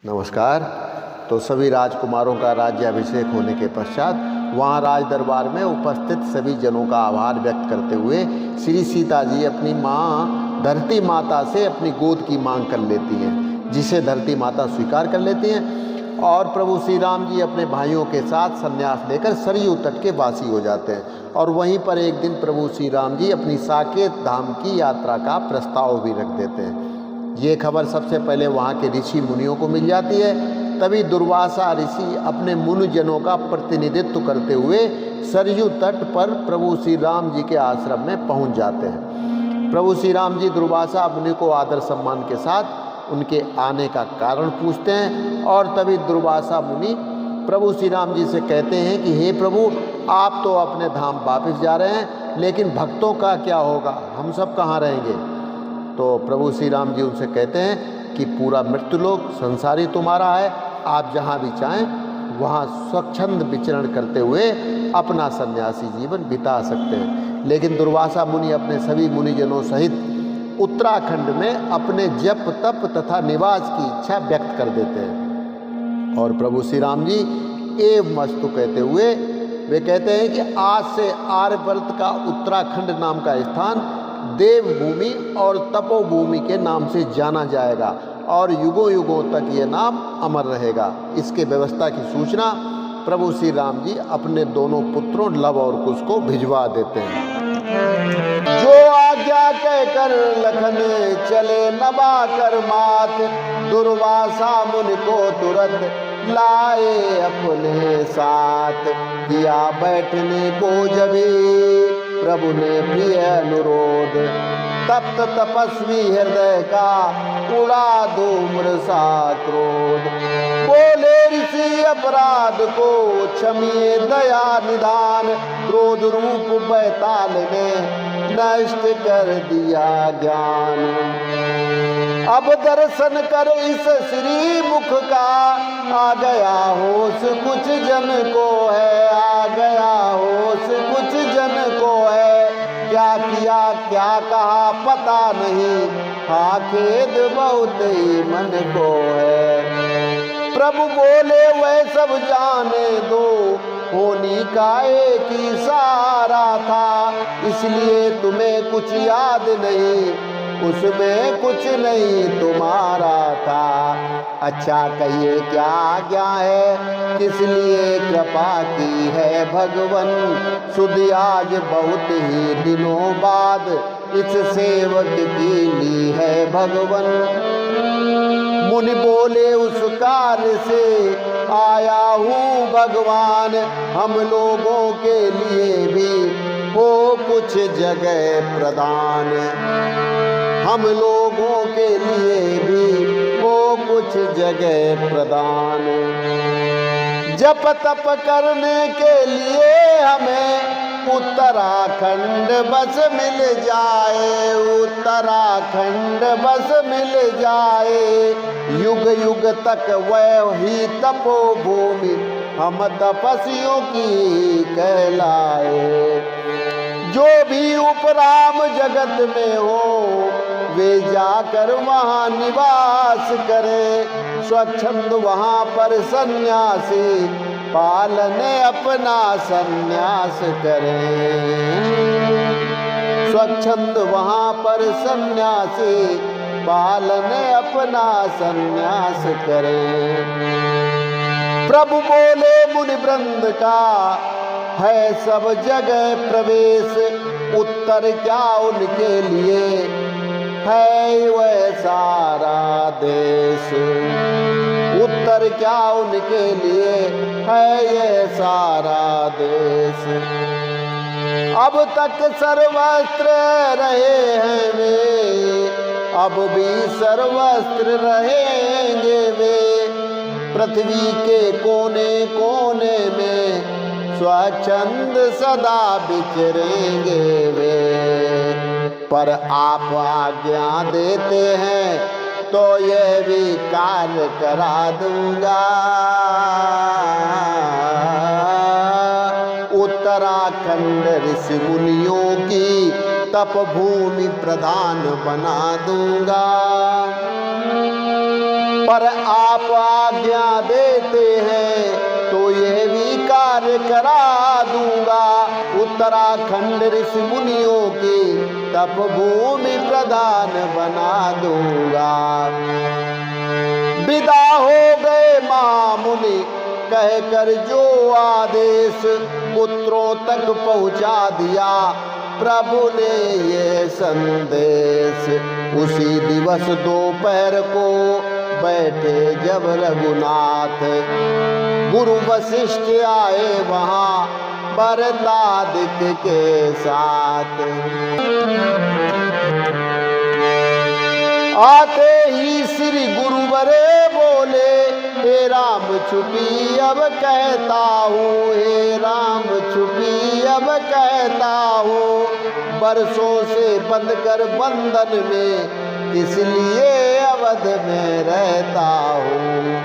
नमस्कार। तो सभी राजकुमारों का राज्याभिषेक होने के पश्चात वहाँ राज दरबार में उपस्थित सभी जनों का आभार व्यक्त करते हुए श्री सीता जी अपनी माँ धरती माता से अपनी गोद की मांग कर लेती हैं, जिसे धरती माता स्वीकार कर लेती हैं। और प्रभु श्री राम जी अपने भाइयों के साथ संन्यास लेकर सरयू तट के वासी हो जाते हैं। और वहीं पर एक दिन प्रभु श्री राम जी अपनी साकेत धाम की यात्रा का प्रस्ताव भी रख देते हैं। ये खबर सबसे पहले वहाँ के ऋषि मुनियों को मिल जाती है। तभी दुर्वासा ऋषि अपने मुनिजनों का प्रतिनिधित्व करते हुए सरयू तट पर प्रभु श्री राम जी के आश्रम में पहुँच जाते हैं। प्रभु श्री राम जी दुर्वासा मुनि को आदर सम्मान के साथ उनके आने का कारण पूछते हैं। और तभी दुर्वासा मुनि प्रभु श्री राम जी से कहते हैं कि हे प्रभु, आप तो अपने धाम वापस जा रहे हैं, लेकिन भक्तों का क्या होगा, हम सब कहाँ रहेंगे। तो प्रभु श्री राम जी उनसे कहते हैं कि पूरा मृत्युलोक संसारी तुम्हारा है, आप जहाँ भी चाहें वहाँ स्वच्छंद विचरण करते हुए अपना सन्यासी जीवन बिता सकते हैं। लेकिन दुर्वासा मुनि अपने सभी मुनिजनों सहित उत्तराखंड में अपने जप तप तथा निवास की इच्छा व्यक्त कर देते हैं। और प्रभु श्री राम जी एवं मस्तु कहते हुए वे कहते हैं कि आज से आर्यवर्त का उत्तराखंड नाम का स्थान देवभूमि और तपोभूमि के नाम से जाना जाएगा और युगों युगों तक ये नाम अमर रहेगा। इसके व्यवस्था की सूचना प्रभु श्री राम जी अपने दोनों पुत्रों लव और कुश को भिजवा देते हैं। जो आज्ञा कहकर लखन चले नभा कर मात, दुर्वासा मुनि को तुरंत लाए अपने साथ। दिया बैठने को जभी प्रभु ने प्रिय अनुरोध, तप्त तपस्वी हृदय का उड़ा धूम्र सा क्रोध। बोले ऋषि अपराध को क्षमिए दया निदान, क्रोध रूप बैताल ने नष्ट कर दिया ज्ञान। अब दर्शन कर इस श्री मुख का, आ गया होश कुछ जन को है, आ गया होश कुछ जन को है। क्या किया क्या कहा पता नहीं, हाँ खेद बहुत ही मन को है। प्रभु बोले वह सब जाने दो, होनी का एक ही सारा था, इसलिए तुम्हें कुछ याद नहीं, उसमें कुछ नहीं तुम्हारा था। अच्छा कहिए क्या आज्ञा है, किस लिए कृपा की है भगवन, सुधि आज बहुत ही दिनों बाद इस सेवक की ली है भगवन। मुनि बोले उस कार्य से आया हूँ भगवान, हम लोगों के लिए भी हो कुछ जगह प्रदान, हम लोगों के लिए भी हो कुछ जगह प्रदान। जप तप करने के लिए हमें उत्तराखंड बस मिल जाए, उत्तराखंड बस मिल जाए। युग युग तक वही तपोभूमि हम तपस्वियों की कहलाए। जो भी उपराम जगत में हो वे जाकर वहाँ निवास करें, स्वच्छंद वहाँ पर सन्यासी पालने अपना सन्यास करें। स्वच्छंद वहाँ पर सन्यासी पालने अपना सन्यास करें। प्रभु बोले मुनि वृंद का है सब जगह प्रवेश, उत्तर क्या उनके लिए है वह सारा देश, उत्तर क्या उनके लिए है ये सारा देश। अब तक सर्वस्त्र रहे हैं वे, अब भी सर्वस्त्र रहेंगे वे। पृथ्वी के कोने कोने में स्वच्छंद सदा विचरेंगे वे। पर आप आज्ञा देते हैं तो यह भी कार्य करा दूंगा। उत्तराखंड ऋषि मुनियों की तप भूमि प्रधान बना दूंगा। पर आप आज्ञा देते हैं तो यह भी कार्य करा दूंगा। उत्तराखंड ऋषि मुनियों की तपभूमि प्रधान बना दूंगा। विदा हो गए महामुनि कहकर जो आदेश पुत्रों तक पहुंचा दिया प्रभु ने ये संदेश। उसी दिवस दोपहर को बैठे जब रघुनाथ गुरु वशिष्ठ आए वहां बरदादिक के साथ। आते ही श्री गुरुवरे बोले हे राम छुपी अब कहता हूँ, हे राम छुपी अब कहता हूँ। बरसों से बंद कर बंधन में किस लिए अवध में रहता हूँ।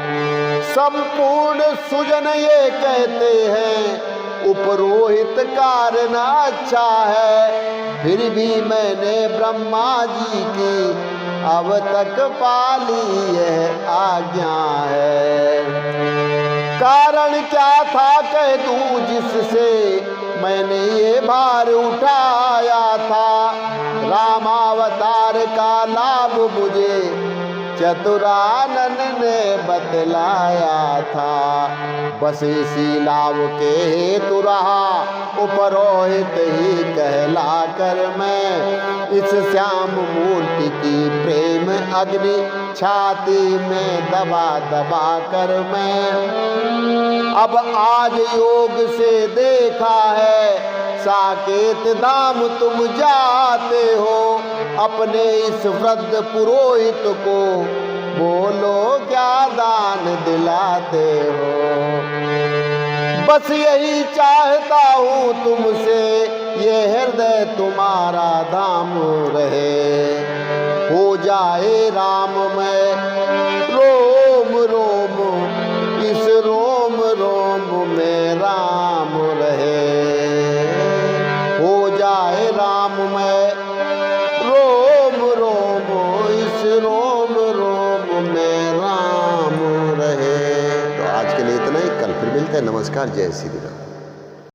संपूर्ण सुजन ये कहते हैं उपरोहित कारण अच्छा है, फिर भी मैंने ब्रह्मा जी की अब तक पाली यह आज्ञा है। कारण क्या था कह दूं जिससे मैंने ये भार उठाया था। रामावतार का लाभ मुझे चतुरानन ने बतलाया था। बस इसी लाभ के हेतु रहा उपरोहित ही कहला कर मैं। इस श्याम मूर्ति की प्रेम अग्नि छाती में दबा दबा कर मैं। अब आज योग से देखा है साकेत धाम तुम जाते हो। अपने इस वृद्ध पुरोहित को बोलो क्या दान दिलाते हो। बस यही चाहता हूँ तुमसे ये हृदय तुम्हारा धाम रहे। हो जाए राम में रोम रोम, इस रोम रोम में राम रहे। हो जाए राम में रोम रोम, इस रोम रोम में राम रहे। तो आज के लिए इतना ही, कल फिर मिलते हैं। नमस्कार, जय श्री राम।